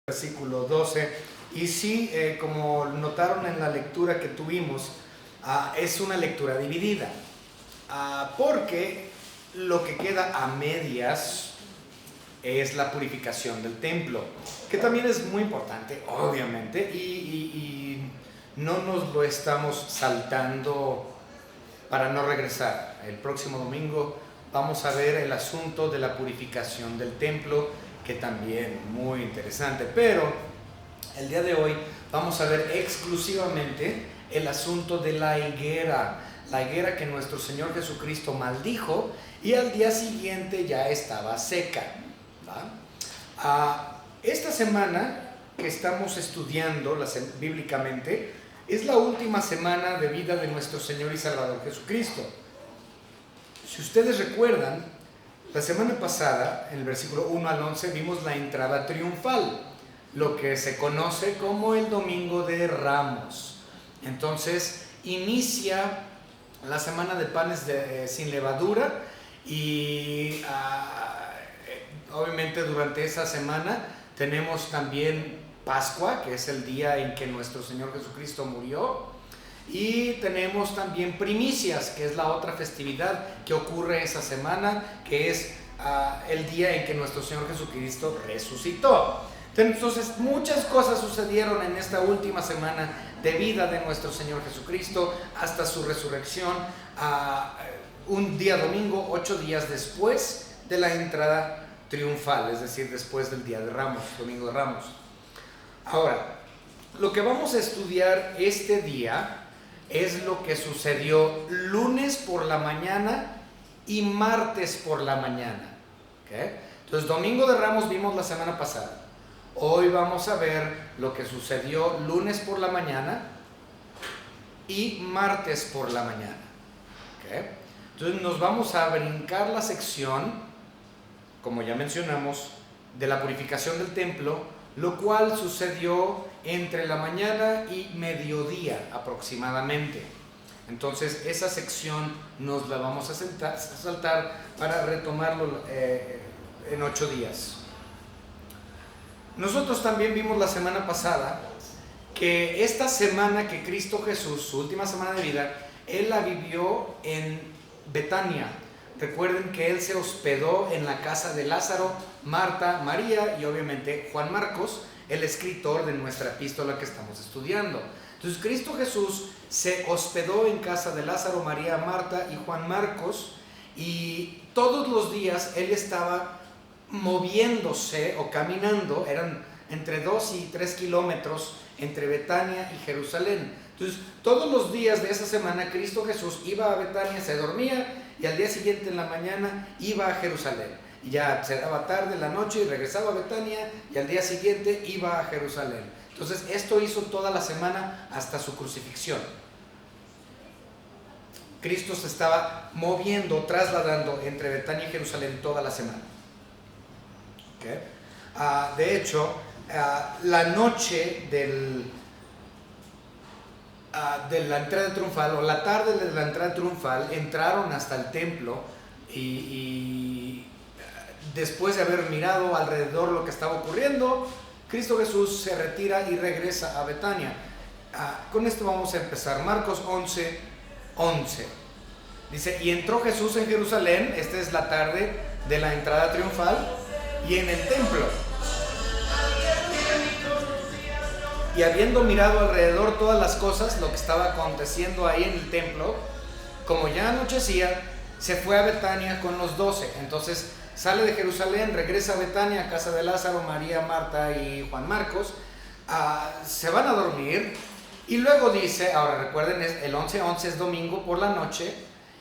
Versículo 12. Y sí, como notaron en la lectura que tuvimos, es una lectura dividida, porque lo que queda a medias es la purificación del templo, que también es muy importante, obviamente, y no nos lo estamos saltando para no regresar. El próximo domingo vamos a ver el asunto de la purificación del templo, que también muy interesante, pero el día de hoy vamos a ver exclusivamente el asunto de la higuera que nuestro Señor Jesucristo maldijo y al día siguiente ya estaba seca, ¿va? Esta semana que estamos estudiando bíblicamente es la última semana de vida de nuestro Señor y Salvador Jesucristo. Si ustedes recuerdan, la semana pasada, en el versículo 1 al 11, vimos la entrada triunfal, lo que se conoce como el Domingo de Ramos. Entonces, inicia la semana de panes sin levadura y obviamente durante esa semana tenemos también Pascua, que es el día en que nuestro Señor Jesucristo murió. Y tenemos también primicias, que es la otra festividad que ocurre esa semana, que es el día en que nuestro Señor Jesucristo resucitó. Entonces, muchas cosas sucedieron en esta última semana de vida de nuestro Señor Jesucristo hasta su resurrección, un día domingo, 8 días después de la entrada triunfal, es decir, después del día de Ramos, Domingo de Ramos. Ahora, lo que vamos a estudiar este día es lo que sucedió lunes por la mañana y martes por la mañana, ¿okay? Entonces, Domingo de Ramos vimos la semana pasada. Hoy vamos a ver lo que sucedió lunes por la mañana y martes por la mañana, ¿okay? Entonces, nos vamos a brincar la sección, como ya mencionamos, de la purificación del templo, lo cual sucedió entre la mañana y mediodía aproximadamente. Entonces esa sección nos la vamos a saltar para retomarlo en 8 días. Nosotros también vimos la semana pasada que esta semana que Cristo Jesús, su última semana de vida, Él la vivió en Betania. Recuerden que Él se hospedó en la casa de Lázaro, Marta, María y obviamente Juan Marcos, el escritor de nuestra epístola que estamos estudiando. Entonces, Cristo Jesús se hospedó en casa de Lázaro, María, Marta y Juan Marcos, y todos los días Él estaba moviéndose o caminando, eran entre 2 y 3 kilómetros entre Betania y Jerusalén. Entonces, todos los días de esa semana Cristo Jesús iba a Betania, se dormía, y al día siguiente en la mañana iba a Jerusalén. Y ya se daba tarde, la noche, y regresaba a Betania, y al día siguiente iba a Jerusalén. Entonces, esto hizo toda la semana hasta su crucifixión. Cristo se estaba moviendo, trasladando entre Betania y Jerusalén toda la semana. ¿Okay? De hecho, la noche de la entrada triunfal, o la tarde de la entrada triunfal, entraron hasta el templo y después de haber mirado alrededor lo que estaba ocurriendo, Cristo Jesús se retira y regresa a Betania. Con esto vamos a empezar. Marcos 11:11. Dice, y entró Jesús en Jerusalén, esta es la tarde de la entrada triunfal, y en el templo. Y habiendo mirado alrededor todas las cosas, lo que estaba aconteciendo ahí en el templo, como ya anochecía, se fue a Betania con los 12. Entonces sale de Jerusalén, regresa a Betania, a casa de Lázaro, María, Marta y Juan Marcos. Se van a dormir y luego dice, ahora recuerden, el 11:11 es domingo por la noche,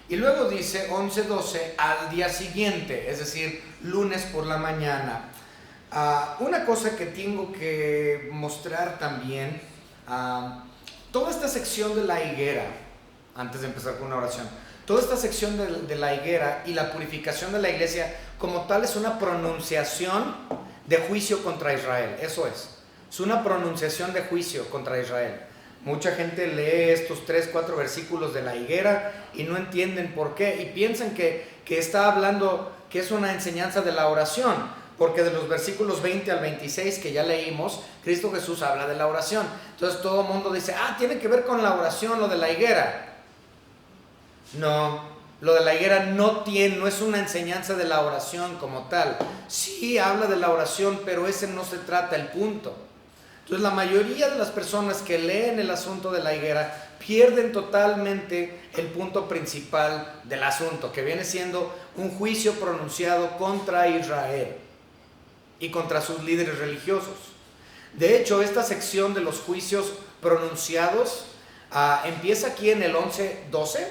y luego dice 11:12 al día siguiente, es decir, lunes por la mañana. Una cosa que tengo que mostrar también, toda esta sección de la higuera, antes de empezar con una oración, toda esta sección de la higuera y la purificación de la iglesia como tal es una pronunciación de juicio contra Israel. Eso es una pronunciación de juicio contra Israel. Mucha gente lee estos 3-4 versículos de la higuera y no entienden por qué, y piensan que está hablando, que es una enseñanza de la oración, porque de los versículos 20 al 26 que ya leímos, Cristo Jesús habla de la oración. Entonces todo el mundo dice, tiene que ver con la oración, lo de la higuera. No, lo de la higuera no es una enseñanza de la oración como tal. Sí habla de la oración, pero ese no se trata el punto. Entonces la mayoría de las personas que leen el asunto de la higuera pierden totalmente el punto principal del asunto, que viene siendo un juicio pronunciado contra Israel y contra sus líderes religiosos. De hecho, esta sección de los juicios pronunciados empieza aquí en el 11:12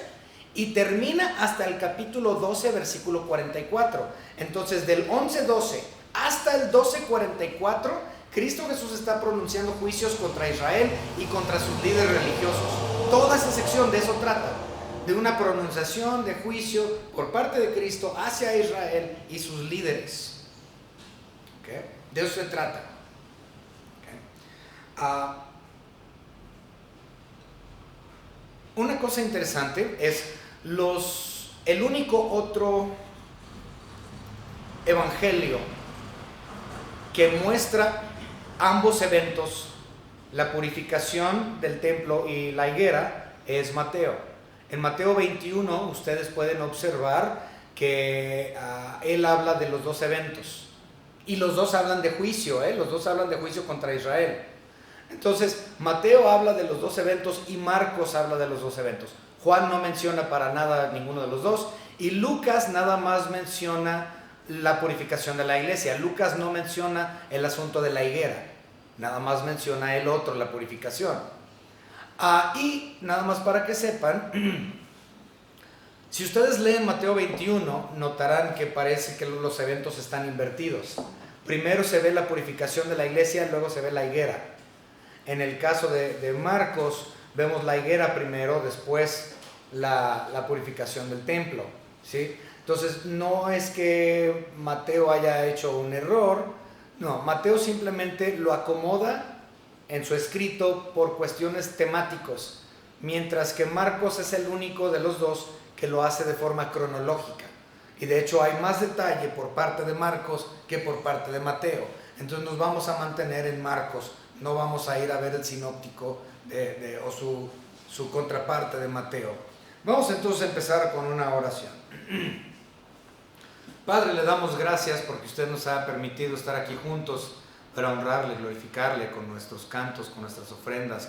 y termina hasta el capítulo 12, versículo 44. Entonces, del 11:12 hasta el 12:44, Cristo Jesús está pronunciando juicios contra Israel y contra sus líderes religiosos. Toda esa sección de eso trata, de una pronunciación de juicio por parte de Cristo hacia Israel y sus líderes. ¿Okay? De eso se trata. ¿Okay? Una cosa interesante es el único otro evangelio que muestra ambos eventos, la purificación del templo y la higuera, es Mateo. En Mateo 21 ustedes pueden observar que él habla de los dos eventos y los dos hablan de juicio, los dos hablan de juicio contra Israel. Entonces Mateo habla de los dos eventos y Marcos habla de los dos eventos. Juan no menciona para nada ninguno de los dos y Lucas nada más menciona la purificación de la iglesia. Lucas no menciona el asunto de la higuera, nada más menciona el otro, la purificación. Y nada más para que sepan, si ustedes leen Mateo 21, notarán que parece que los eventos están invertidos. Primero se ve la purificación de la iglesia, luego se ve la higuera. En el caso de Marcos, vemos la higuera primero, después la purificación del templo, ¿sí? Entonces, no es que Mateo haya hecho un error, no, Mateo simplemente lo acomoda en su escrito por cuestiones temáticos, mientras que Marcos es el único de los dos que lo hace de forma cronológica. Y de hecho hay más detalle por parte de Marcos que por parte de Mateo. Entonces nos vamos a mantener en Marcos, no vamos a ir a ver el sinóptico o su contraparte de Mateo. Vamos entonces a empezar con una oración. Padre, le damos gracias porque usted nos ha permitido estar aquí juntos para honrarle, glorificarle con nuestros cantos, con nuestras ofrendas,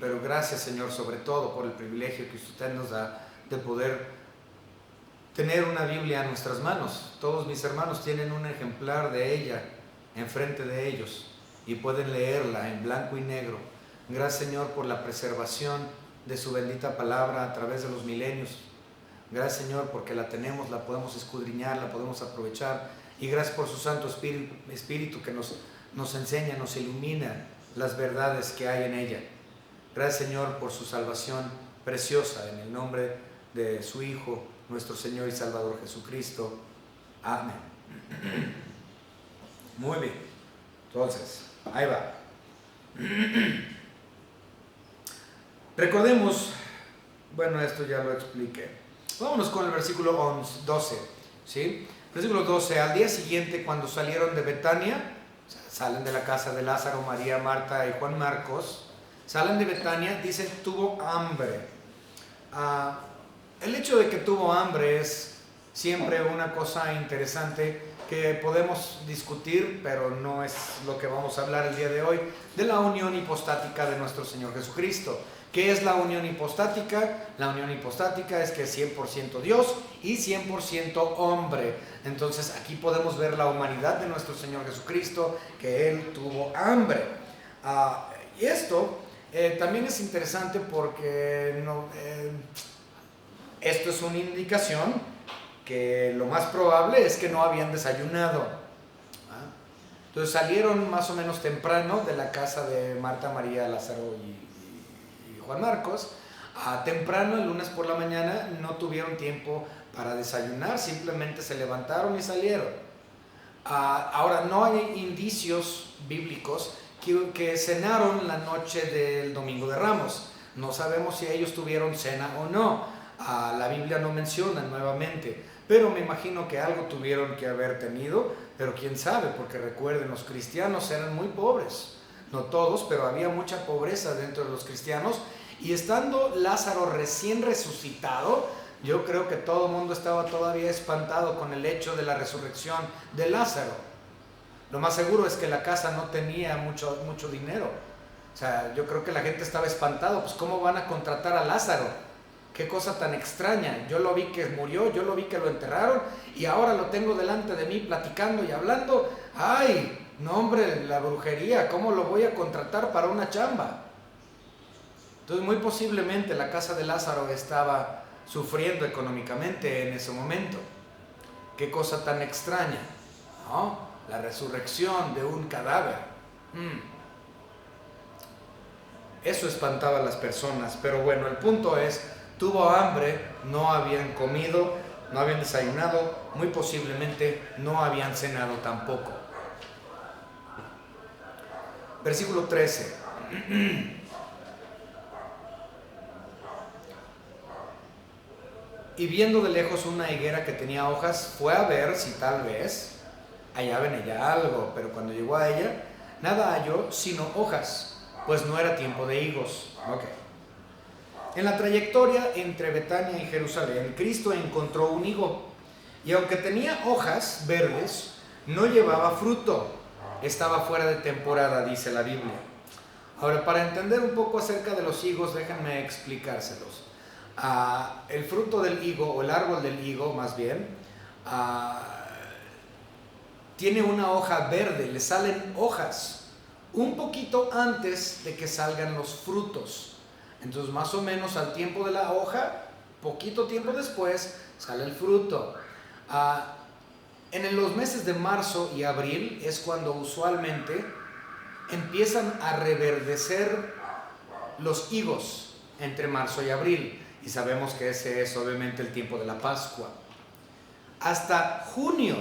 pero gracias, Señor, sobre todo por el privilegio que usted nos da de poder tener una Biblia en nuestras manos. Todos mis hermanos tienen un ejemplar de ella enfrente de ellos y pueden leerla en blanco y negro. Gracias, Señor, por la preservación de su bendita palabra a través de los milenios. Gracias, Señor, porque la tenemos, la podemos escudriñar, la podemos aprovechar. Y gracias por su Santo Espíritu que nos enseña, nos ilumina las verdades que hay en ella. Gracias, Señor, por su salvación preciosa, en el nombre de su Hijo, nuestro Señor y Salvador Jesucristo. Amén. Muy bien. Entonces, ahí va. Recordemos, bueno, esto ya lo expliqué. Vámonos con el versículo 12, ¿sí? Versículo 12, al día siguiente cuando salieron de Betania, o sea, salen de la casa de Lázaro, María, Marta y Juan Marcos, salen de Betania, dice, tuvo hambre. El hecho de que tuvo hambre es siempre una cosa interesante que podemos discutir, pero no es lo que vamos a hablar el día de hoy, de la unión hipostática de nuestro Señor Jesucristo. ¿Qué es la unión hipostática? La unión hipostática es que es 100% Dios y 100% hombre. Entonces aquí podemos ver la humanidad de nuestro Señor Jesucristo, que Él tuvo hambre. Y esto también es interesante porque esto es una indicación que lo más probable es que no habían desayunado. Entonces salieron más o menos temprano de la casa de Marta, María, Lázaro y Juan Marcos. Temprano, el lunes por la mañana, no tuvieron tiempo para desayunar, simplemente se levantaron y salieron. Ahora, no hay indicios bíblicos que cenaron la noche del Domingo de Ramos. No sabemos si ellos tuvieron cena o no. La Biblia no menciona nuevamente, pero me imagino que algo tuvieron que haber tenido, pero quién sabe, porque recuerden, los cristianos eran muy pobres, no todos, pero había mucha pobreza dentro de los cristianos, y estando Lázaro recién resucitado, yo creo que todo el mundo estaba todavía espantado con el hecho de la resurrección de Lázaro. Lo más seguro es que la casa no tenía mucho dinero. O sea, yo creo que la gente estaba espantado, pues ¿cómo van a contratar a Lázaro? Qué cosa tan extraña. Yo lo vi que murió, yo lo vi que lo enterraron y ahora lo tengo delante de mí platicando y hablando. ¡Ay! No, hombre, la brujería, ¿cómo lo voy a contratar para una chamba? Entonces, muy posiblemente la casa de Lázaro estaba sufriendo económicamente en ese momento. Qué cosa tan extraña, ¿no? La resurrección de un cadáver. Eso espantaba a las personas, pero bueno, el punto es, tuvo hambre, no habían comido, no habían desayunado, muy posiblemente no habían cenado tampoco. Versículo 13. Y viendo de lejos una higuera que tenía hojas, fue a ver si tal vez hallaba en ella algo, pero cuando llegó a ella, nada halló sino hojas, pues no era tiempo de higos. En la trayectoria entre Betania y Jerusalén, Cristo encontró un higo, y aunque tenía hojas verdes, no llevaba fruto. Estaba fuera de temporada, dice la Biblia. Ahora, para entender un poco acerca de los higos, déjenme explicárselos. El fruto del higo, o el árbol del higo más bien, tiene una hoja verde, le salen hojas un poquito antes de que salgan los frutos. Entonces, más o menos al tiempo de la hoja, poquito tiempo después, sale el fruto. En los meses de marzo y abril es cuando usualmente empiezan a reverdecer los higos, entre marzo y abril. Y sabemos que ese es obviamente el tiempo de la Pascua. Hasta junio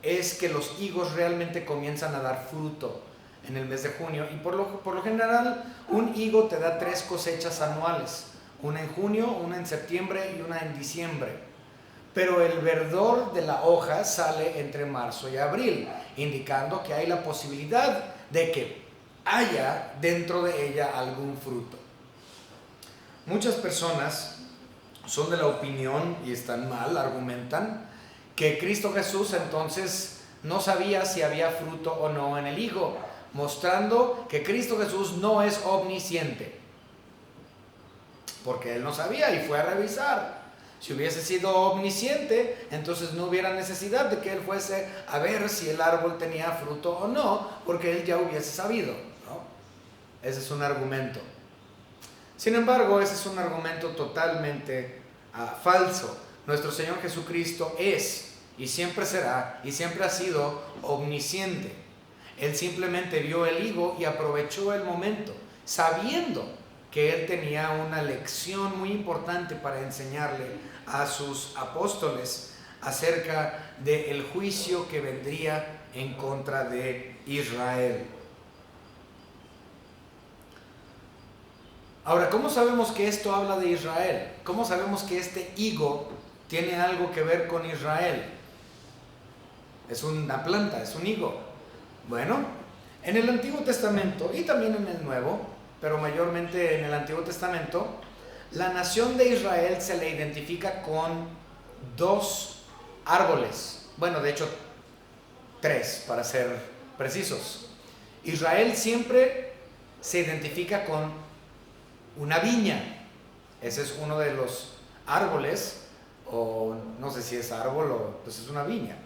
es que los higos realmente comienzan a dar fruto, en el mes de junio. Y por lo general, un higo te da 3 cosechas anuales. Una en junio, una en septiembre y una en diciembre. Pero el verdor de la hoja sale entre marzo y abril, indicando que hay la posibilidad de que haya dentro de ella algún fruto. Muchas personas son de la opinión, y están mal, argumentan, que Cristo Jesús entonces no sabía si había fruto o no en el higo, mostrando que Cristo Jesús no es omnisciente, porque Él no sabía y fue a revisar. Si hubiese sido omnisciente, entonces no hubiera necesidad de que Él fuese a ver si el árbol tenía fruto o no, porque Él ya hubiese sabido, ¿no? Ese es un argumento. Sin embargo, ese es un argumento totalmente falso. Nuestro Señor Jesucristo es, y siempre será, y siempre ha sido omnisciente. Él simplemente vio el higo y aprovechó el momento, sabiendo que Él tenía una lección muy importante para enseñarle a sus apóstoles acerca del juicio que vendría en contra de Israel. Ahora, ¿cómo sabemos que esto habla de Israel? ¿Cómo sabemos que este higo tiene algo que ver con Israel? Es una planta, es un higo. Bueno, en el Antiguo Testamento y también en el Nuevo, pero mayormente en el Antiguo Testamento, la nación de Israel se le identifica con 2 árboles. Bueno, de hecho, 3 para ser precisos. Israel siempre se identifica con una viña. Ese es uno de los árboles, o no sé si es árbol o pues es una viña.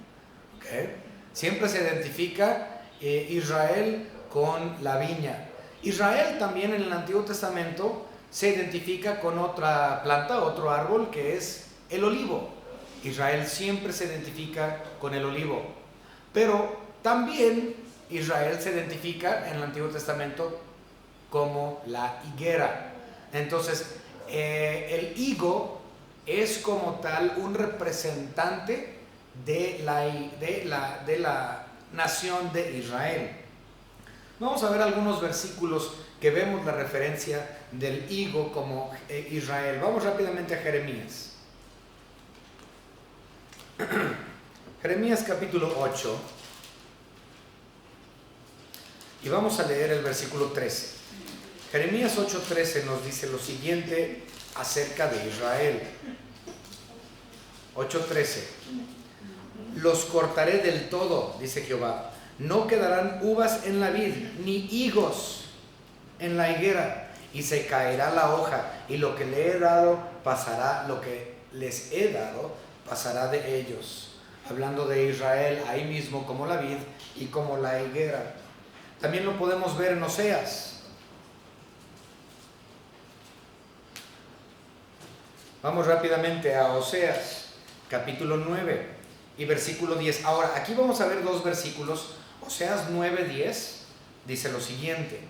¿Okay? Siempre se identifica Israel con la viña. Israel también en el Antiguo Testamento se identifica con otra planta, otro árbol, que es el olivo. Israel siempre se identifica con el olivo. Pero también Israel se identifica en el Antiguo Testamento como la higuera. Entonces, el higo es como tal un representante de la nación de Israel. Vamos a ver algunos versículos que vemos la referencia del higo como Israel. Vamos rápidamente a Jeremías. Jeremías capítulo 8. Y vamos a leer el versículo 13. Jeremías 8:13 nos dice lo siguiente acerca de Israel. 8:13. Los cortaré del todo, dice Jehová. No quedarán uvas en la vid, ni higos en la higuera, y se caerá la hoja, y lo que le he dado pasará, lo que les he dado pasará de ellos. Hablando de Israel, ahí mismo como la vid y como la higuera. También lo podemos ver en Oseas. Vamos rápidamente a Oseas, capítulo 9 y versículo 10. Ahora, aquí vamos a ver dos versículos. Oseas 9:10 dice lo siguiente: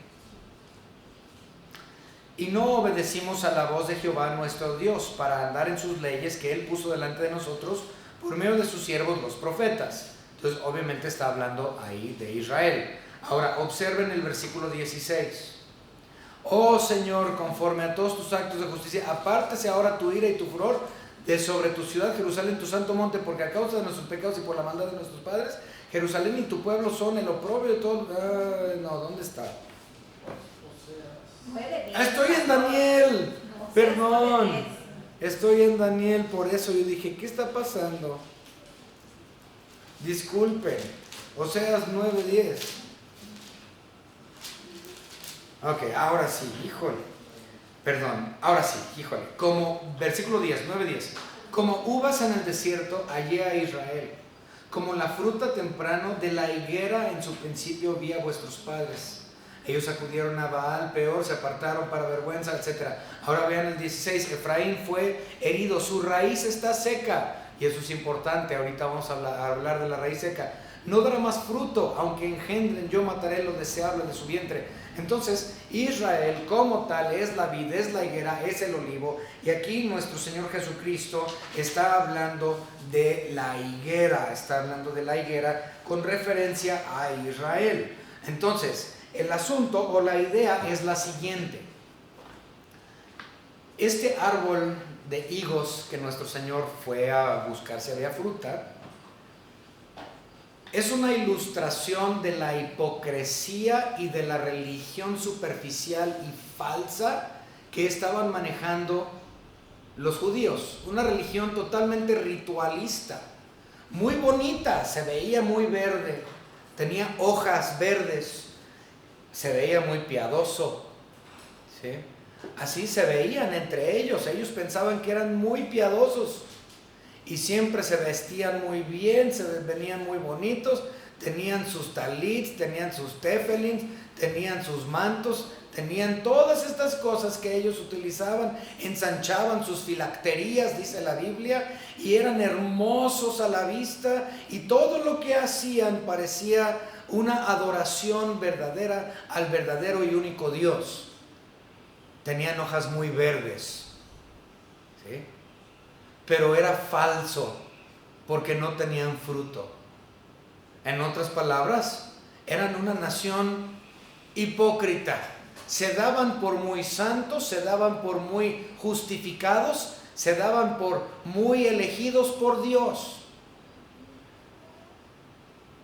y no obedecimos a la voz de Jehová nuestro Dios para andar en sus leyes que Él puso delante de nosotros por medio de sus siervos los profetas. Entonces, obviamente está hablando ahí de Israel. Ahora, observen el versículo 16. Oh Señor, conforme a todos tus actos de justicia, apártese ahora tu ira y tu furor de sobre tu ciudad, Jerusalén, tu santo monte, porque a causa de nuestros pecados y por la maldad de nuestros padres, Jerusalén y tu pueblo son el oprobio de todo. No, ¿dónde está? Estoy en Daniel. Perdón. Estoy en Daniel, por eso yo dije, ¿qué está pasando? Disculpen. Oseas 9:10. Ok, ahora sí, híjole. Perdón, ahora sí, híjole. Como, versículo 10, 9:10. Como uvas en el desierto, hallé a Israel. Como la fruta temprano de la higuera en su principio vi a vuestros padres. Ellos acudieron a Baal peor, se apartaron para vergüenza, etc. Ahora vean el 16. Efraín fue herido, su raíz está seca. Y eso es importante, ahorita vamos a hablar de la raíz seca. No dará más fruto, aunque engendren, yo mataré lo deseable de su vientre. Entonces, Israel como tal es la vid, es la higuera, es el olivo. Y aquí nuestro Señor Jesucristo está hablando de la higuera, con referencia a Israel. Entonces, el asunto o la idea es la siguiente. Este árbol de higos que nuestro Señor fue a buscar si había fruta, es una ilustración de la hipocresía y de la religión superficial y falsa que estaban manejando los judíos. Una religión totalmente ritualista, muy bonita, se veía muy verde, tenía hojas verdes, se veía muy piadoso, ¿sí? Así se veían entre ellos. Ellos pensaban que eran muy piadosos y siempre se vestían muy bien, se venían muy bonitos, tenían sus talits, tenían sus tefilins, tenían sus mantos, tenían todas estas cosas que ellos utilizaban, ensanchaban sus filacterías, dice la Biblia, y eran hermosos a la vista, y todo lo que hacían parecía una adoración verdadera al verdadero y único Dios. Tenían hojas muy verdes, ¿sí? Pero era falso porque no tenían fruto. En otras palabras, eran una nación hipócrita. Se daban por muy santos, se daban por muy justificados, se daban por muy elegidos por Dios.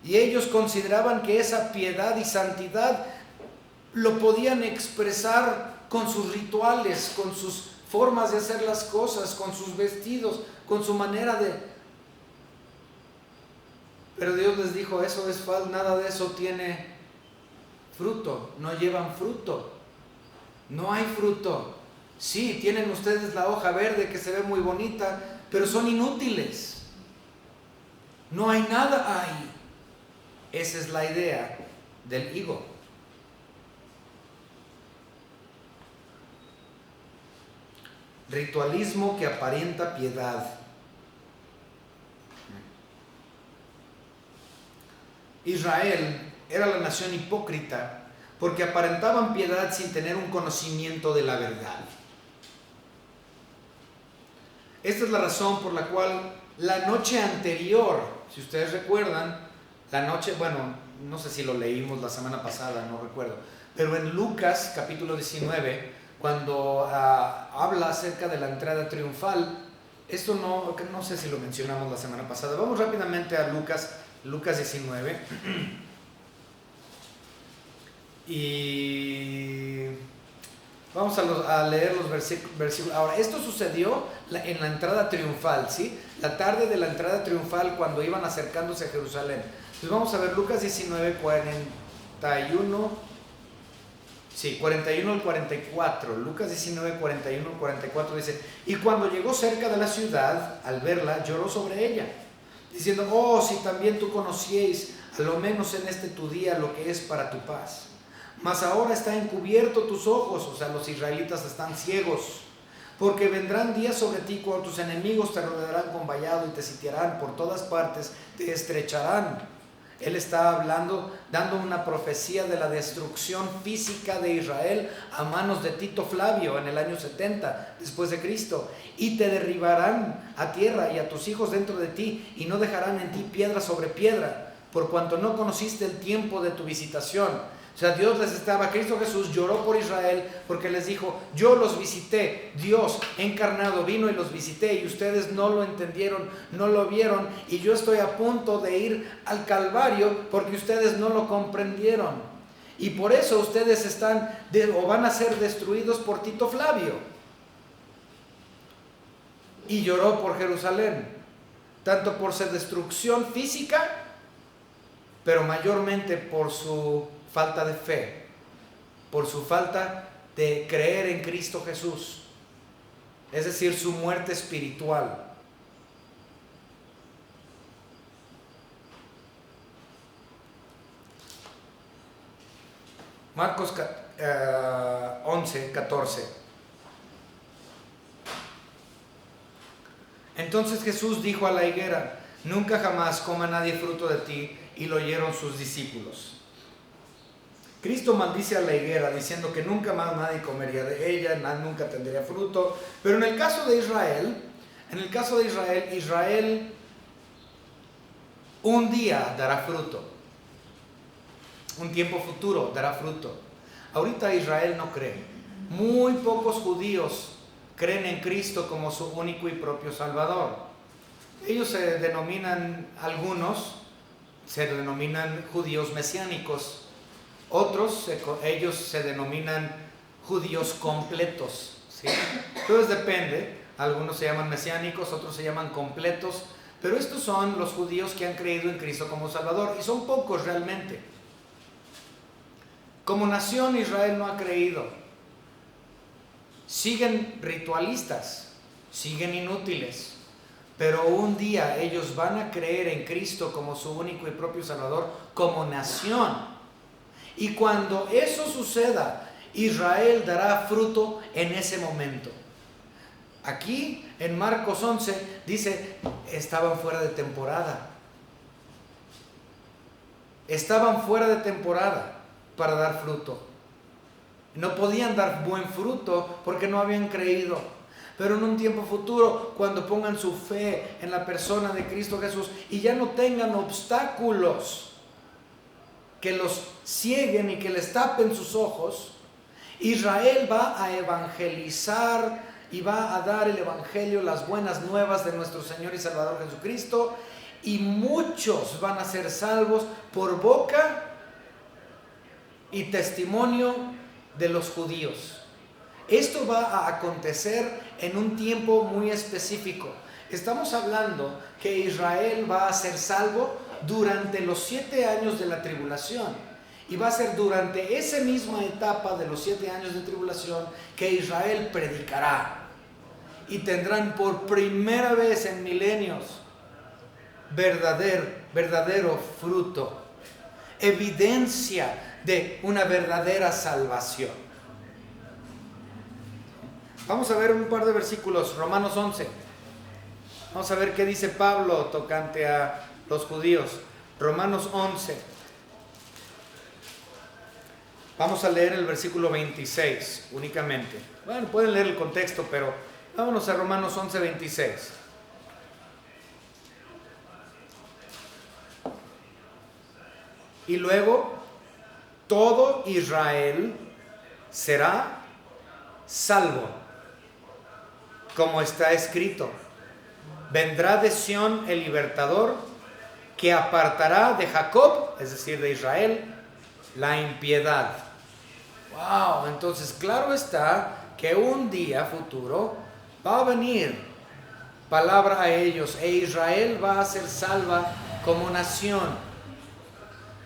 Y ellos consideraban que esa piedad y santidad lo podían expresar con sus rituales, con sus formas de hacer las cosas, con sus vestidos, con su manera de... Pero Dios les dijo, eso es falso, nada de eso tiene fruto, no llevan fruto, no hay fruto. Sí, tienen ustedes la hoja verde que se ve muy bonita, pero son inútiles, no hay nada ahí. Esa es la idea del higo. Ritualismo que aparenta piedad. Israel era la nación hipócrita porque aparentaban piedad sin tener un conocimiento de la verdad. Esta es la razón por la cual la noche anterior, si ustedes recuerdan, no sé si lo leímos la semana pasada, no recuerdo, pero en Lucas capítulo 19, cuando habla acerca de la entrada triunfal, Esto no sé si lo mencionamos la semana pasada. Vamos rápidamente a Lucas 19. Y vamos a leer los versículos. Ahora, esto sucedió en la entrada triunfal, ¿sí? La tarde de la entrada triunfal, cuando iban acercándose a Jerusalén. Entonces vamos a ver Lucas 19, 41. Sí, 41 al 44. Lucas 19, 41 al 44 dice: y cuando llegó cerca de la ciudad, al verla, lloró sobre ella, diciendo: oh, si también tú conocieis, a lo menos en este tu día, lo que es para tu paz. Mas ahora está encubierto tus ojos, o sea, los israelitas están ciegos, porque vendrán días sobre ti cuando tus enemigos te rodearán con vallado y te sitiarán por todas partes, te estrecharán. Él está hablando, dando una profecía de la destrucción física de Israel a manos de Tito Flavio en el año 70 después de Cristo. Y te derribarán a tierra y a tus hijos dentro de ti, y no dejarán en ti piedra sobre piedra, por cuanto no conociste el tiempo de tu visitación. O sea, Cristo Jesús lloró por Israel porque les dijo: yo los visité, Dios encarnado vino y los visité, y ustedes no lo entendieron, no lo vieron, y yo estoy a punto de ir al Calvario porque ustedes no lo comprendieron. Y por eso ustedes van a ser destruidos por Tito Flavio. Y lloró por Jerusalén, tanto por su destrucción física, pero mayormente por su falta de fe, por su falta de creer en Cristo Jesús, es decir, su muerte espiritual. Marcos 11, 14. Entonces Jesús dijo a la higuera: nunca jamás coma nadie fruto de ti. Y lo oyeron sus discípulos. Cristo maldice a la higuera diciendo que nunca más nadie comería de ella, nunca tendría fruto. Pero en el caso de Israel, Israel un día dará fruto. Un tiempo futuro dará fruto. Ahorita Israel no cree. Muy pocos judíos creen en Cristo como su único y propio Salvador. Ellos algunos se denominan judíos mesiánicos. Ellos se denominan judíos completos, ¿sí? Entonces depende, algunos se llaman mesiánicos, otros se llaman completos, pero estos son los judíos que han creído en Cristo como Salvador, y son pocos realmente. Como nación, Israel no ha creído. Siguen ritualistas, siguen inútiles, pero un día ellos van a creer en Cristo como su único y propio Salvador, como nación. Y cuando eso suceda, Israel dará fruto en ese momento. Aquí en Marcos 11 dice: estaban fuera de temporada. Estaban fuera de temporada para dar fruto. No podían dar buen fruto porque no habían creído. Pero en un tiempo futuro, cuando pongan su fe en la persona de Cristo Jesús y ya no tengan obstáculos que los cieguen y que les tapen sus ojos, Israel va a evangelizar y va a dar el evangelio, las buenas nuevas de nuestro Señor y Salvador Jesucristo, y muchos van a ser salvos por boca y testimonio de los judíos. Esto va a acontecer en un tiempo muy específico. Estamos hablando que Israel va a ser salvo durante los 7 años de la tribulación. Y va a ser durante esa misma etapa de los 7 años de tribulación que Israel predicará. Y tendrán por primera vez en milenios verdadero fruto, evidencia de una verdadera salvación. Vamos a ver un par de versículos, Romanos 11. Vamos a ver qué dice Pablo tocante a los judíos. Romanos 11. Vamos a leer el versículo 26 únicamente. Bueno, pueden leer el contexto, pero vámonos a Romanos 11, 26. Y luego, todo Israel será salvo, como está escrito: vendrá de Sión el libertador, que apartará de Jacob, es decir, de Israel, la impiedad. Wow, entonces claro está que un día futuro va a venir palabra a ellos e Israel va a ser salva como nación.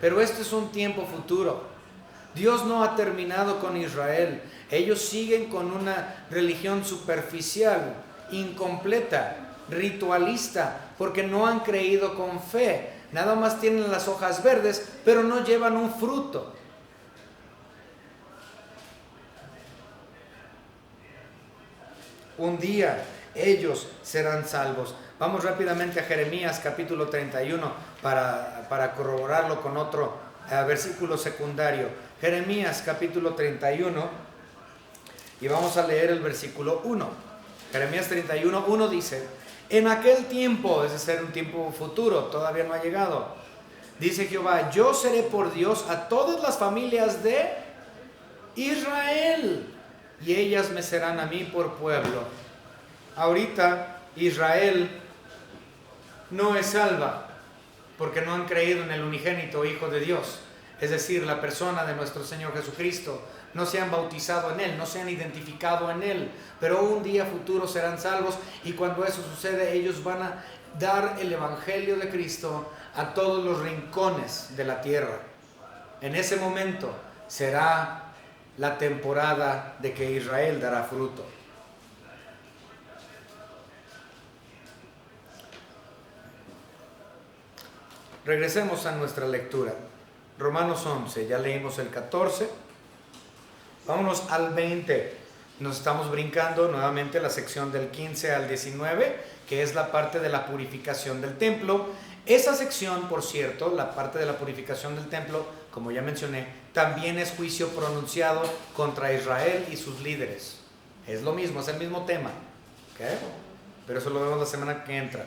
Pero este es un tiempo futuro. Dios no ha terminado con Israel. Ellos siguen con una religión superficial, incompleta, ritualista, porque no han creído con fe. Nada más tienen las hojas verdes, pero no llevan un fruto. Un día ellos serán salvos. Vamos rápidamente a Jeremías capítulo 31 para corroborarlo con otro versículo secundario. Jeremías capítulo 31 y vamos a leer el versículo 1. Jeremías 31, 1 dice: en aquel tiempo, es decir, un tiempo futuro, todavía no ha llegado, dice Jehová, yo seré por Dios a todas las familias de Israel, y ellas me serán a mí por pueblo. Ahorita Israel no es salva, porque no han creído en el unigénito Hijo de Dios, es decir, la persona de nuestro Señor Jesucristo. No se han bautizado en Él, no se han identificado en Él, pero un día futuro serán salvos, y cuando eso sucede, ellos van a dar el Evangelio de Cristo a todos los rincones de la tierra. En ese momento será la temporada de que Israel dará fruto. Regresemos a nuestra lectura. Romanos 11, ya leímos el 14. Vámonos al 20. Nos estamos brincando nuevamente la sección del 15 al 19, que es la parte de la purificación del templo. Esa sección, por cierto, la parte de la purificación del templo, como ya mencioné, también es juicio pronunciado contra Israel y sus líderes. Es lo mismo, es el mismo tema, ¿okay? Pero eso lo vemos la semana que entra.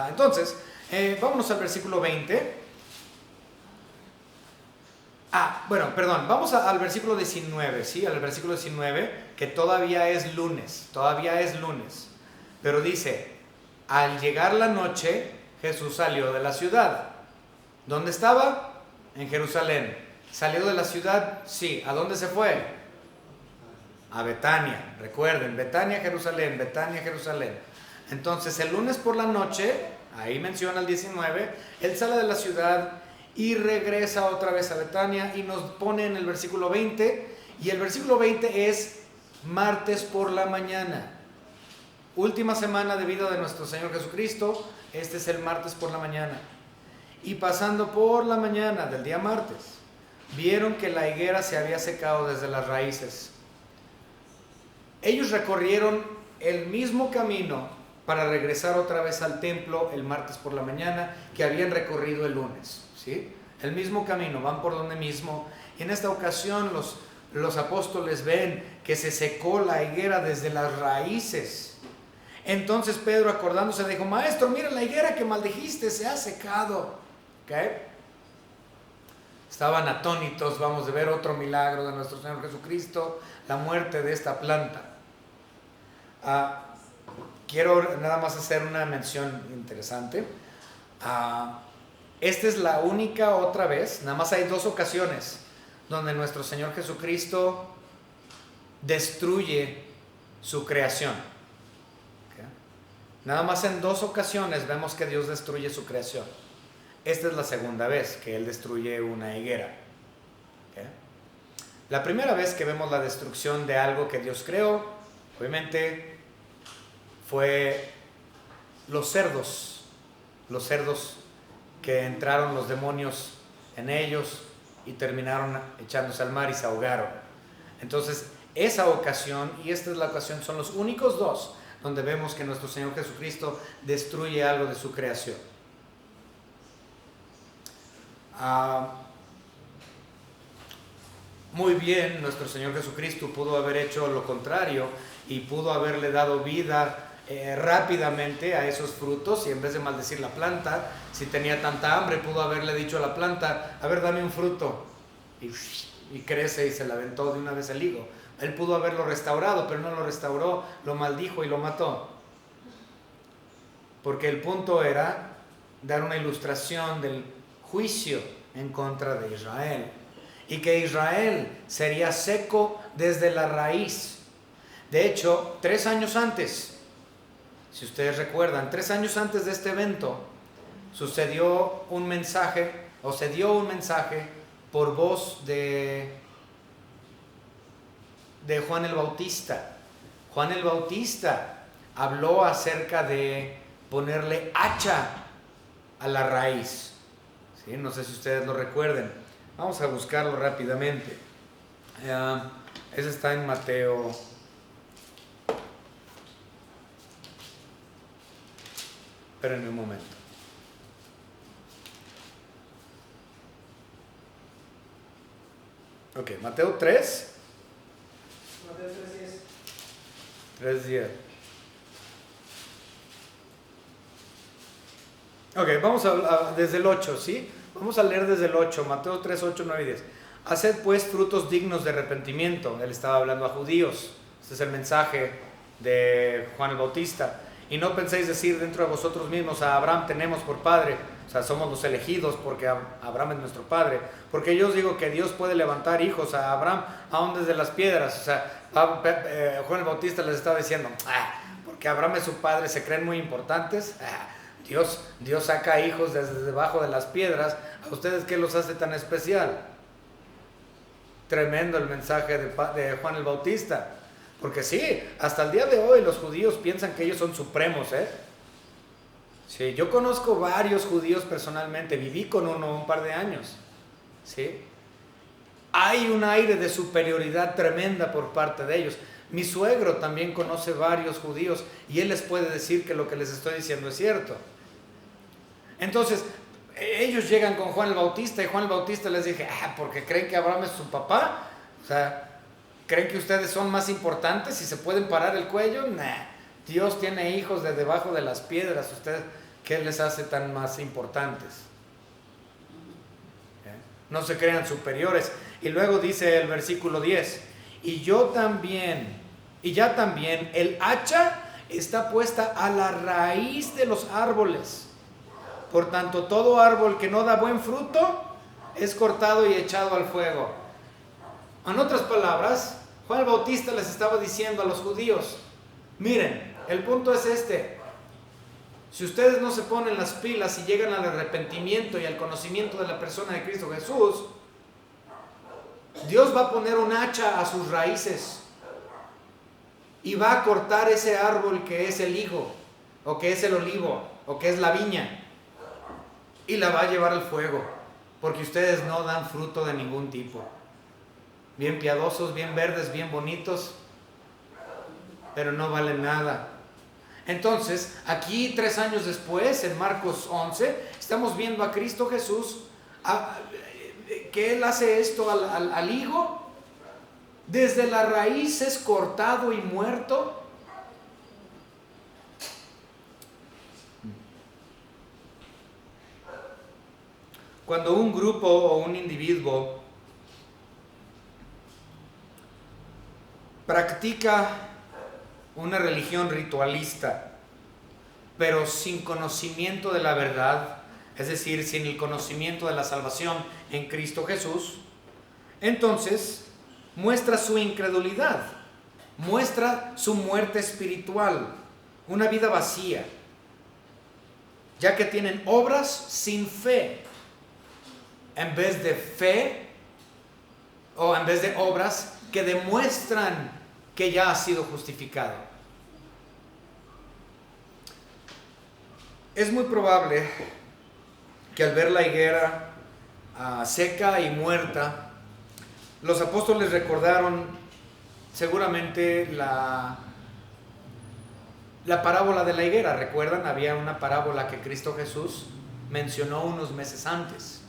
Entonces, vámonos al versículo 20. Vamos al versículo 19, ¿sí? Al versículo 19, que todavía es lunes. Pero dice: al llegar la noche, Jesús salió de la ciudad. ¿Dónde estaba? En Jerusalén. ¿Salió de la ciudad? Sí. ¿A dónde se fue? A Betania. Recuerden, Betania, Jerusalén, Betania, Jerusalén. Entonces, el lunes por la noche, ahí menciona el 19, él sale de la ciudad y regresa otra vez a Betania, y nos pone en el versículo 20, y el versículo 20 es martes por la mañana. Última semana de vida de nuestro Señor Jesucristo, este es el martes por la mañana. Y pasando por la mañana del día martes, vieron que la higuera se había secado desde las raíces. Ellos recorrieron el mismo camino para regresar otra vez al templo el martes por la mañana que habían recorrido el lunes. ¿Sí? El mismo camino, van por donde mismo. En esta ocasión los apóstoles ven que se secó la higuera desde las raíces. Entonces Pedro, acordándose, dijo: maestro, mira la higuera que maldijiste, se ha secado. ¿Okay? Estaban atónitos, vamos a ver otro milagro de nuestro Señor Jesucristo, la muerte de esta planta. Quiero nada más hacer una mención interesante. Esta es la única otra vez, nada más hay 2 ocasiones donde nuestro Señor Jesucristo destruye su creación. ¿Okay? Nada más en 2 ocasiones vemos que Dios destruye su creación. Esta es la segunda vez que Él destruye una higuera. ¿Okay? La primera vez que vemos la destrucción de algo que Dios creó, obviamente, fue los cerdos que entraron los demonios en ellos y terminaron echándose al mar y se ahogaron. Entonces, esa ocasión y esta es la ocasión, son los únicos 2 donde vemos que nuestro Señor Jesucristo destruye algo de su creación. Muy bien, nuestro Señor Jesucristo pudo haber hecho lo contrario y pudo haberle dado vida rápidamente a esos frutos, y en vez de maldecir la planta, si tenía tanta hambre, pudo haberle dicho a la planta: a ver, dame un fruto, y crece, y se le aventó de una vez el higo. Él pudo haberlo restaurado, pero no lo restauró, lo maldijo y lo mató. porque el punto era dar una ilustración del juicio en contra de Israel, y que Israel sería seco desde la raíz. De hecho, 3 años antes, si ustedes recuerdan, 3 años antes de este evento, sucedió un mensaje, o se dio un mensaje por voz de Juan el Bautista. Juan el Bautista habló acerca de ponerle hacha a la raíz. ¿Sí? No sé si ustedes lo recuerden. Vamos a buscarlo rápidamente. Ese está en Mateo. Espérenme un momento. Ok, Mateo 3. Mateo 3:10. Ok, vamos a desde el 8, ¿sí? Vamos a leer desde el 8, Mateo 3, 8, 9 y 10. Haced pues frutos dignos de arrepentimiento. Él estaba hablando a judíos. Este es el mensaje de Juan el Bautista. Y no penséis decir dentro de vosotros mismos: a Abraham tenemos por padre. O sea, somos los elegidos porque Abraham es nuestro padre. Porque yo os digo que Dios puede levantar hijos a Abraham aún desde las piedras. O sea, Juan el Bautista les estaba diciendo: porque Abraham es su padre, se creen muy importantes. Dios saca hijos desde debajo de las piedras. ¿A ustedes qué los hace tan especial? Tremendo el mensaje de Juan el Bautista. Porque sí, hasta el día de hoy los judíos piensan que ellos son supremos, Sí, yo conozco varios judíos personalmente, viví con uno un par de años, ¿sí? Hay un aire de superioridad tremenda por parte de ellos. Mi suegro también conoce varios judíos y él les puede decir que lo que les estoy diciendo es cierto. Entonces, ellos llegan con Juan el Bautista y Juan el Bautista les dice: porque creen que Abraham es su papá. O sea, ¿creen que ustedes son más importantes y se pueden parar el cuello? Dios tiene hijos de debajo de las piedras. ¿Ustedes qué les hace tan más importantes? No se crean superiores. Y luego dice el versículo 10: y ya también el hacha está puesta a la raíz de los árboles. Por tanto, todo árbol que no da buen fruto es cortado y echado al fuego. En otras palabras, Juan el Bautista les estaba diciendo a los judíos: miren, el punto es este: si ustedes no se ponen las pilas y llegan al arrepentimiento y al conocimiento de la persona de Cristo Jesús, Dios va a poner un hacha a sus raíces y va a cortar ese árbol que es el higo, o que es el olivo, o que es la viña, y la va a llevar al fuego, porque ustedes no dan fruto de ningún tipo. Bien piadosos, bien verdes, bien bonitos, pero no valen nada. Entonces, aquí 3 años después, en Marcos 11, estamos viendo a Cristo Jesús, que Él hace esto al higo. Desde la raíz es cortado y muerto. Cuando un grupo o un individuo practica una religión ritualista, pero sin conocimiento de la verdad, es decir, sin el conocimiento de la salvación en Cristo Jesús, entonces muestra su incredulidad, muestra su muerte espiritual, una vida vacía, ya que tienen obras sin fe, en vez de fe, o en vez de obras que demuestran que ya ha sido justificado. Es muy probable que al ver la higuera seca y muerta, los apóstoles recordaron seguramente la parábola de la higuera. ¿Recuerdan? Había una parábola que Cristo Jesús mencionó unos meses antes.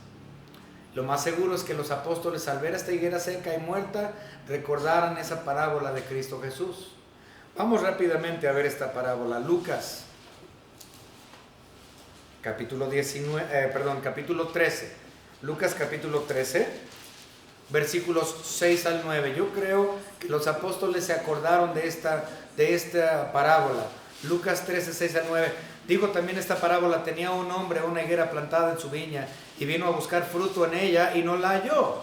Lo más seguro es que los apóstoles, al ver esta higuera seca y muerta, recordaran esa parábola de Cristo Jesús. Vamos rápidamente a ver esta parábola. Lucas, capítulo 13. Lucas capítulo 13, versículos 6 al 9. Yo creo que los apóstoles se acordaron de esta parábola. Lucas 13, 6 al 9. Digo también esta parábola: tenía un hombre una higuera plantada en su viña, y vino a buscar fruto en ella, y no la halló.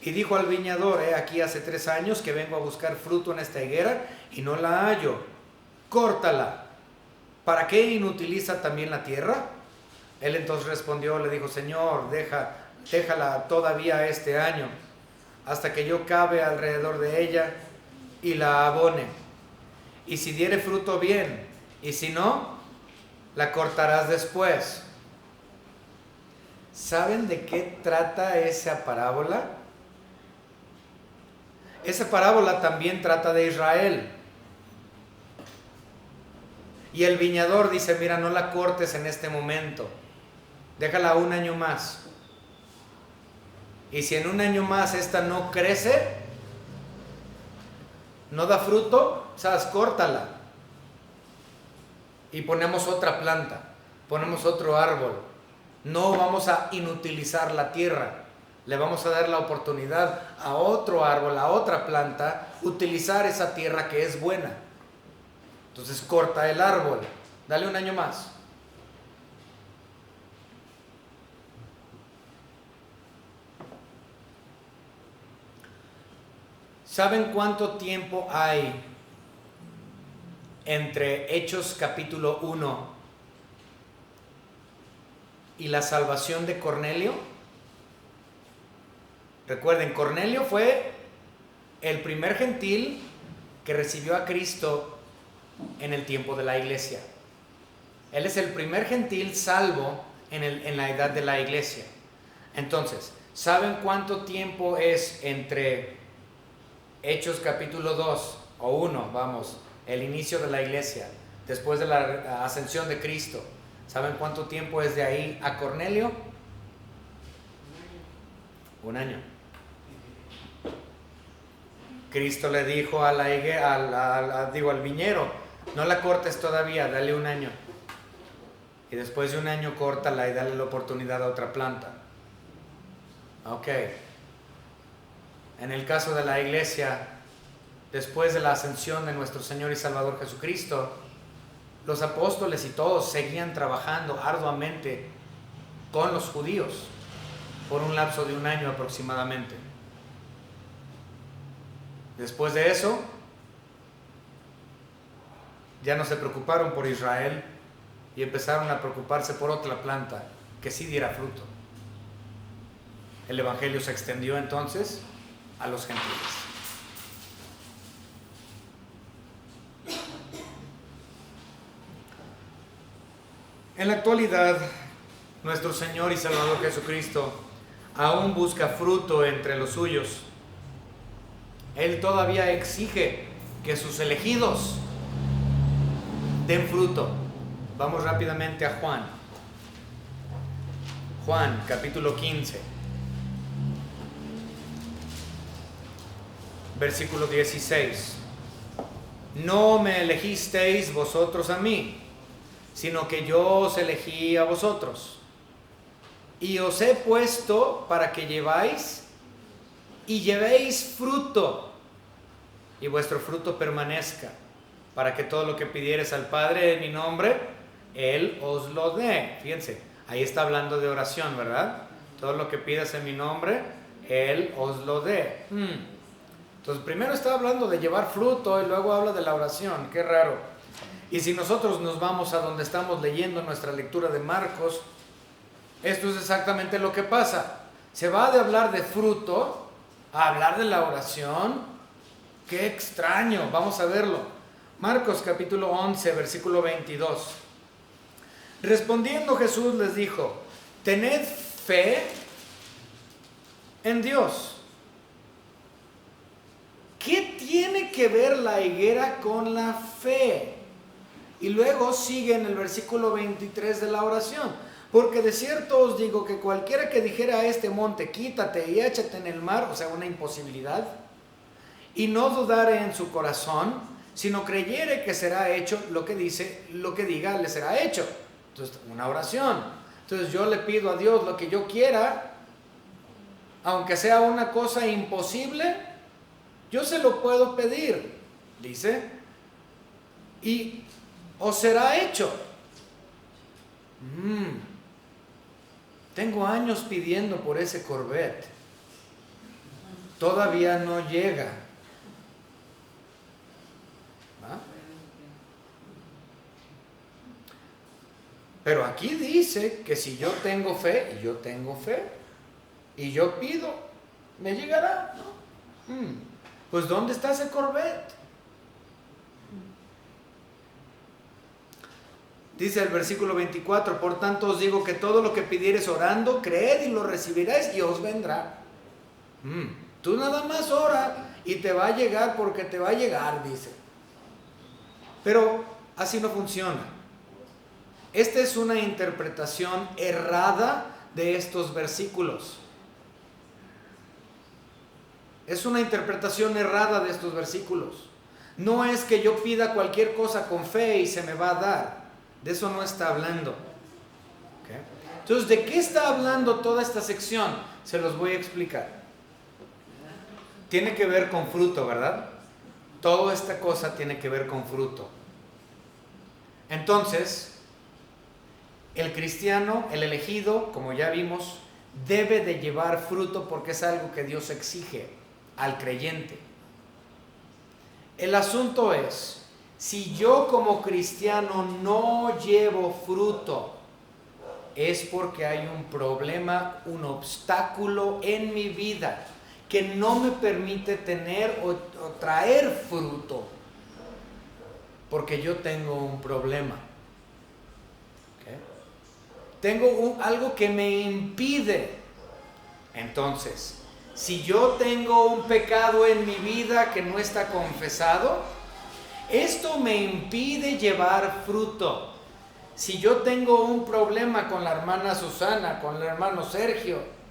Y dijo al viñador: aquí hace 3 años que vengo a buscar fruto en esta higuera, y no la hallo. Córtala. ¿Para qué inutiliza también la tierra? Él entonces respondió, le dijo: Señor, déjala todavía este año, hasta que yo cabe alrededor de ella y la abone. Y si diere fruto, bien, y si no, la cortarás después. ¿Saben de qué trata esa parábola? Esa parábola también trata de Israel. Y el viñador dice: mira, no la cortes en este momento, déjala 1 año más. Y si en 1 año más esta no crece, no da fruto, ¿sabes? Córtala. Y ponemos otra planta, ponemos otro árbol. No vamos a inutilizar la tierra. Le vamos a dar la oportunidad a otro árbol, a otra planta, utilizar esa tierra que es buena. Entonces corta el árbol, dale 1 año más. ¿Saben cuánto tiempo hay entre Hechos capítulo 1 y la salvación de Cornelio? Recuerden, Cornelio fue el primer gentil que recibió a Cristo en el tiempo de la iglesia. Él es el primer gentil salvo en la edad de la iglesia. Entonces, ¿saben cuánto tiempo es entre Hechos capítulo 2 o 1, vamos, el inicio de la iglesia, después de la ascensión de Cristo? ¿Saben cuánto tiempo es de ahí a Cornelio? 1 año. Cristo le dijo a la higuera, al viñero: no la cortes todavía, dale 1 año. Y después de 1 año, córtala y dale la oportunidad a otra planta. Ok. En el caso de la iglesia, después de la ascensión de nuestro Señor y Salvador Jesucristo, los apóstoles y todos seguían trabajando arduamente con los judíos por un lapso de 1 año aproximadamente. Después de eso, ya no se preocuparon por Israel y empezaron a preocuparse por otra planta que sí diera fruto. El evangelio se extendió entonces a los gentiles. En la actualidad, nuestro Señor y Salvador Jesucristo aún busca fruto entre los suyos. Él todavía exige que sus elegidos den fruto. Vamos rápidamente a Juan. Juan, capítulo 15, versículo 16. No me elegisteis vosotros a mí, sino que yo os elegí a vosotros. Y os he puesto para que llevéis fruto, y vuestro fruto permanezca, para que todo lo que pidieres al Padre en mi nombre, Él os lo dé. Fíjense, ahí está hablando de oración, ¿verdad? Todo lo que pidas en mi nombre, Él os lo dé. Entonces, primero está hablando de llevar fruto y luego habla de la oración. Qué raro. Y si nosotros nos vamos a donde estamos leyendo nuestra lectura de Marcos, esto es exactamente lo que pasa. Se va de hablar de fruto a hablar de la oración. ¡Qué extraño! Vamos a verlo. Marcos capítulo 11, versículo 22. Respondiendo Jesús les dijo: tened fe en Dios. ¿Qué tiene que ver la higuera con la fe? Y luego sigue en el versículo 23 de la oración: porque de cierto os digo que cualquiera que dijera a este monte, quítate y échate en el mar, o sea, una imposibilidad, y no dudare en su corazón, sino creyere que será hecho lo que diga, le será hecho. Entonces, una oración. Entonces, yo le pido a Dios lo que yo quiera, aunque sea una cosa imposible, yo se lo puedo pedir, dice, y os será hecho. Tengo años pidiendo por ese Corvette. Todavía no llega. ¿Ah? Pero aquí dice que si yo tengo fe, y yo tengo fe, y yo pido, me llegará, ¿no? Pues ¿dónde está ese Corvette? Dice el versículo 24, por tanto os digo que todo lo que pidiereis orando, creed y lo recibiréis y os vendrá. Tú nada más ora y te va a llegar porque te va a llegar, dice. Pero así no funciona. Esta es una interpretación errada de estos versículos. Es una interpretación errada de estos versículos. No es que yo pida cualquier cosa con fe y se me va a dar. De eso no está hablando. ¿Okay? Entonces, ¿de qué está hablando toda esta sección? Se los voy a explicar. Tiene que ver con fruto, ¿verdad? Toda esta cosa tiene que ver con fruto. Entonces, el cristiano, el elegido, como ya vimos, debe de llevar fruto porque es algo que Dios exige al creyente. El asunto es, si yo como cristiano no llevo fruto, es porque hay un problema, un obstáculo en mi vida que no me permite tener o traer fruto, porque yo tengo un problema. ¿Okay? Tengo algo que me impide. Entonces, si yo tengo un pecado en mi vida que no está confesado, esto me impide llevar fruto. Si yo tengo un problema con la hermana Susana, con el hermano Sergio,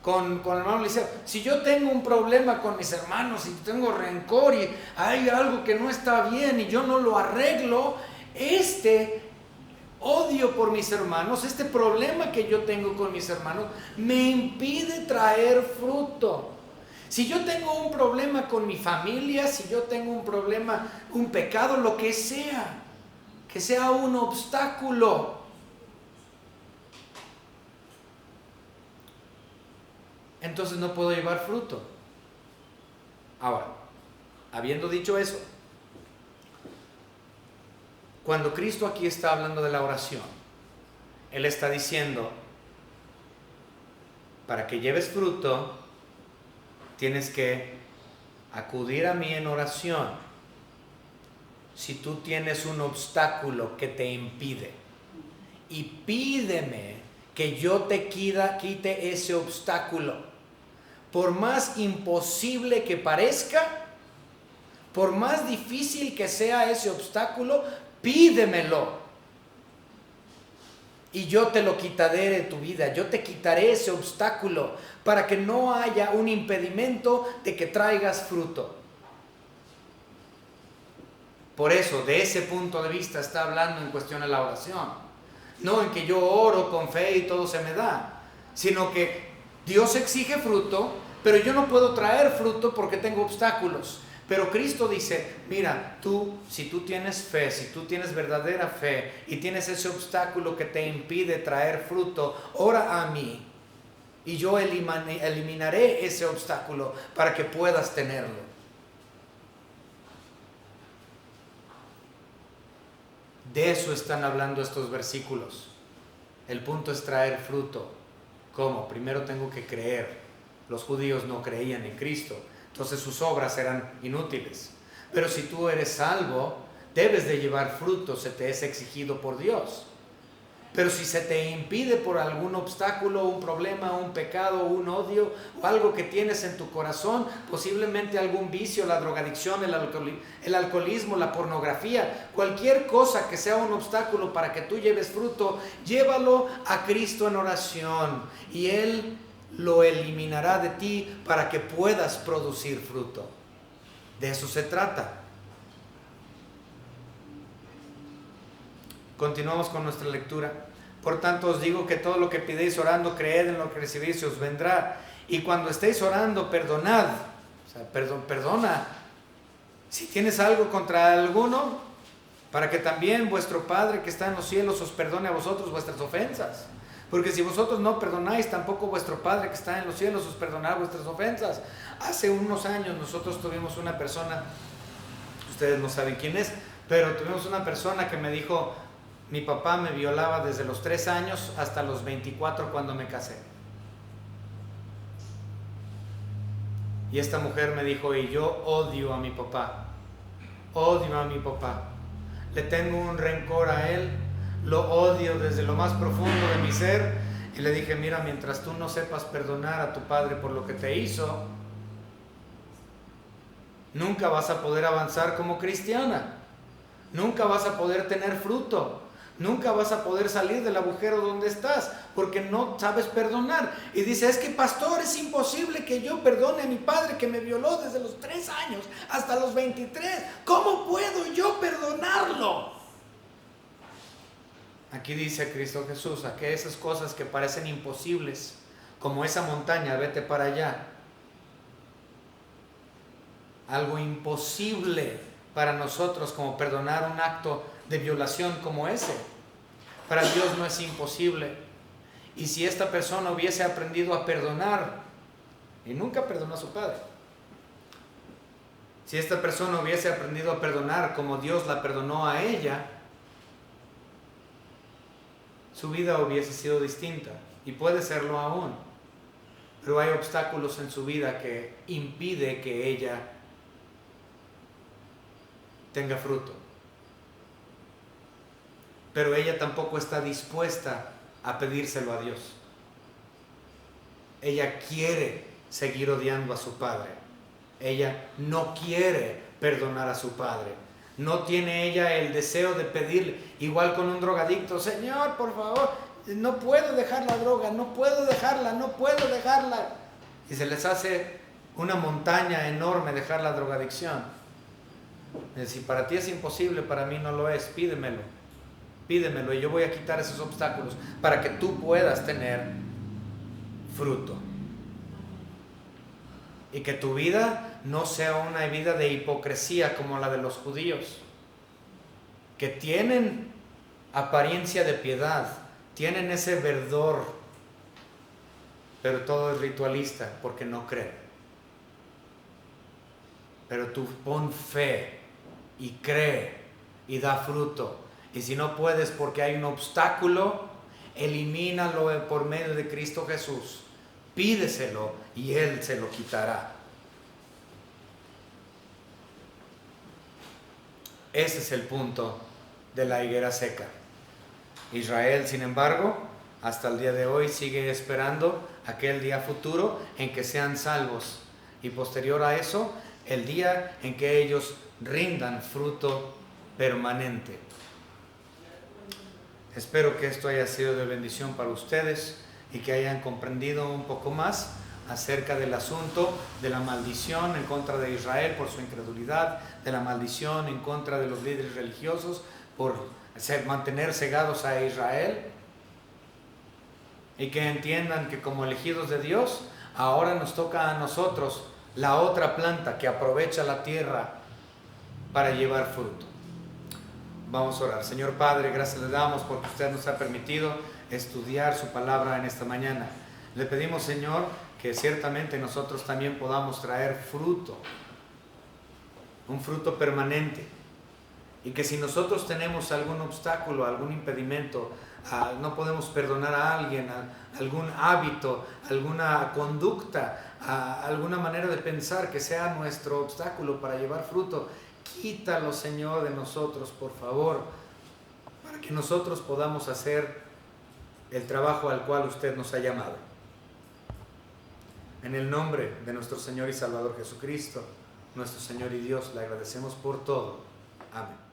con el hermano Liceo, si yo tengo un problema con mis hermanos y tengo rencor y hay algo que no está bien y yo no lo arreglo, este odio por mis hermanos, este problema que yo tengo con mis hermanos, me impide traer fruto. Si yo tengo un problema con mi familia, si yo tengo un problema, un pecado, lo que sea un obstáculo. Entonces no puedo llevar fruto. Ahora, habiendo dicho eso, cuando Cristo aquí está hablando de la oración, Él está diciendo, para que lleves fruto, tienes que acudir a mí en oración. Si tú tienes un obstáculo que te impide, y pídeme que yo te quite ese obstáculo. Por más imposible que parezca, por más difícil que sea ese obstáculo, pídemelo. Y yo te lo quitaré de tu vida, yo te quitaré ese obstáculo para que no haya un impedimento de que traigas fruto. Por eso, de ese punto de vista está hablando en cuestión de la oración. No en que yo oro con fe y todo se me da, sino que Dios exige fruto, pero yo no puedo traer fruto porque tengo obstáculos. Pero Cristo dice, mira, si tú tienes fe, si tú tienes verdadera fe y tienes ese obstáculo que te impide traer fruto, ora a mí y yo eliminaré ese obstáculo para que puedas tenerlo. De eso están hablando estos versículos. El punto es traer fruto. ¿Cómo? Primero tengo que creer. Los judíos no creían en Cristo, entonces sus obras eran inútiles. Pero si tú eres salvo, debes de llevar fruto, se te es exigido por Dios. Pero si se te impide por algún obstáculo, un problema, un pecado, un odio o algo que tienes en tu corazón, posiblemente algún vicio, la drogadicción, el alcoholismo, la pornografía, cualquier cosa que sea un obstáculo para que tú lleves fruto, llévalo a Cristo en oración y Él lo eliminará de ti para que puedas producir fruto. De eso se trata. Continuamos con nuestra lectura. Por tanto os digo que todo lo que pidéis orando, creed en lo que recibís y os vendrá. Y cuando estéis orando, perdonad. O sea, perdona. Si tienes algo contra alguno, para que también vuestro Padre que está en los cielos os perdone a vosotros vuestras ofensas. Porque si vosotros no perdonáis, tampoco vuestro Padre que está en los cielos os perdonará vuestras ofensas. Hace unos años nosotros tuvimos una persona, ustedes no saben quién es, pero tuvimos una persona que me dijo: mi papá me violaba desde los 3 años hasta los 24 cuando me casé. Y esta mujer me dijo: y yo odio a mi papá, odio a mi papá, le tengo un rencor a él, lo odio desde lo más profundo de mi ser. Y le dije: mira, mientras tú no sepas perdonar a tu padre por lo que te hizo, nunca vas a poder avanzar como cristiana, nunca vas a poder tener fruto, nunca vas a poder salir del agujero donde estás, porque no sabes perdonar. Y dice: es que pastor, es imposible que yo perdone a mi padre que me violó desde los 3 años hasta los 23. ¿Cómo puedo yo perdonarlo? Aquí dice Cristo Jesús a que esas cosas que parecen imposibles, como esa montaña, vete para allá. Algo imposible para nosotros como perdonar un acto de violación como ese, para Dios no es imposible. Y si esta persona hubiese aprendido a perdonar, y nunca perdonó a su padre, si esta persona hubiese aprendido a perdonar como Dios la perdonó a ella, su vida hubiese sido distinta, y puede serlo aún. Pero hay obstáculos en su vida que impide que ella tenga fruto. Pero ella tampoco está dispuesta a pedírselo a Dios. Ella quiere seguir odiando a su padre. Ella no quiere perdonar a su padre. No tiene ella el deseo de pedirle, igual con un drogadicto: Señor, por favor, no puedo dejar la droga, no puedo dejarla, no puedo dejarla. Y se les hace una montaña enorme dejar la drogadicción. Si para ti es imposible, para mí no lo es. Pídemelo, pídemelo, y yo voy a quitar esos obstáculos para que tú puedas tener fruto. Y que tu vida no sea una vida de hipocresía como la de los judíos, que tienen apariencia de piedad, tienen ese verdor, pero todo es ritualista porque no creen. Pero tú pon fe y cree y da fruto. Y si no puedes porque hay un obstáculo, elimínalo por medio de Cristo Jesús. Pídeselo y Él se lo quitará. Ese es el punto de la higuera seca. Israel, sin embargo, hasta el día de hoy sigue esperando aquel día futuro en que sean salvos, y posterior a eso, el día en que ellos rindan fruto permanente. Espero que esto haya sido de bendición para ustedes y que hayan comprendido un poco más acerca del asunto de la maldición en contra de Israel por su incredulidad, de la maldición en contra de los líderes religiosos por mantener cegados a Israel, y que entiendan que como elegidos de Dios, ahora nos toca a nosotros la otra planta que aprovecha la tierra para llevar fruto. Vamos a orar. Señor Padre, gracias le damos porque usted nos ha permitido estudiar su palabra en esta mañana. Le pedimos, Señor, que ciertamente nosotros también podamos traer fruto, un fruto permanente, y que si nosotros tenemos algún obstáculo, algún impedimento, no podemos perdonar a alguien, algún hábito, alguna conducta, alguna manera de pensar que sea nuestro obstáculo para llevar fruto, quítalo, Señor, de nosotros, por favor, para que nosotros podamos hacer el trabajo al cual usted nos ha llamado. En el nombre de nuestro Señor y Salvador Jesucristo, nuestro Señor y Dios, le agradecemos por todo. Amén.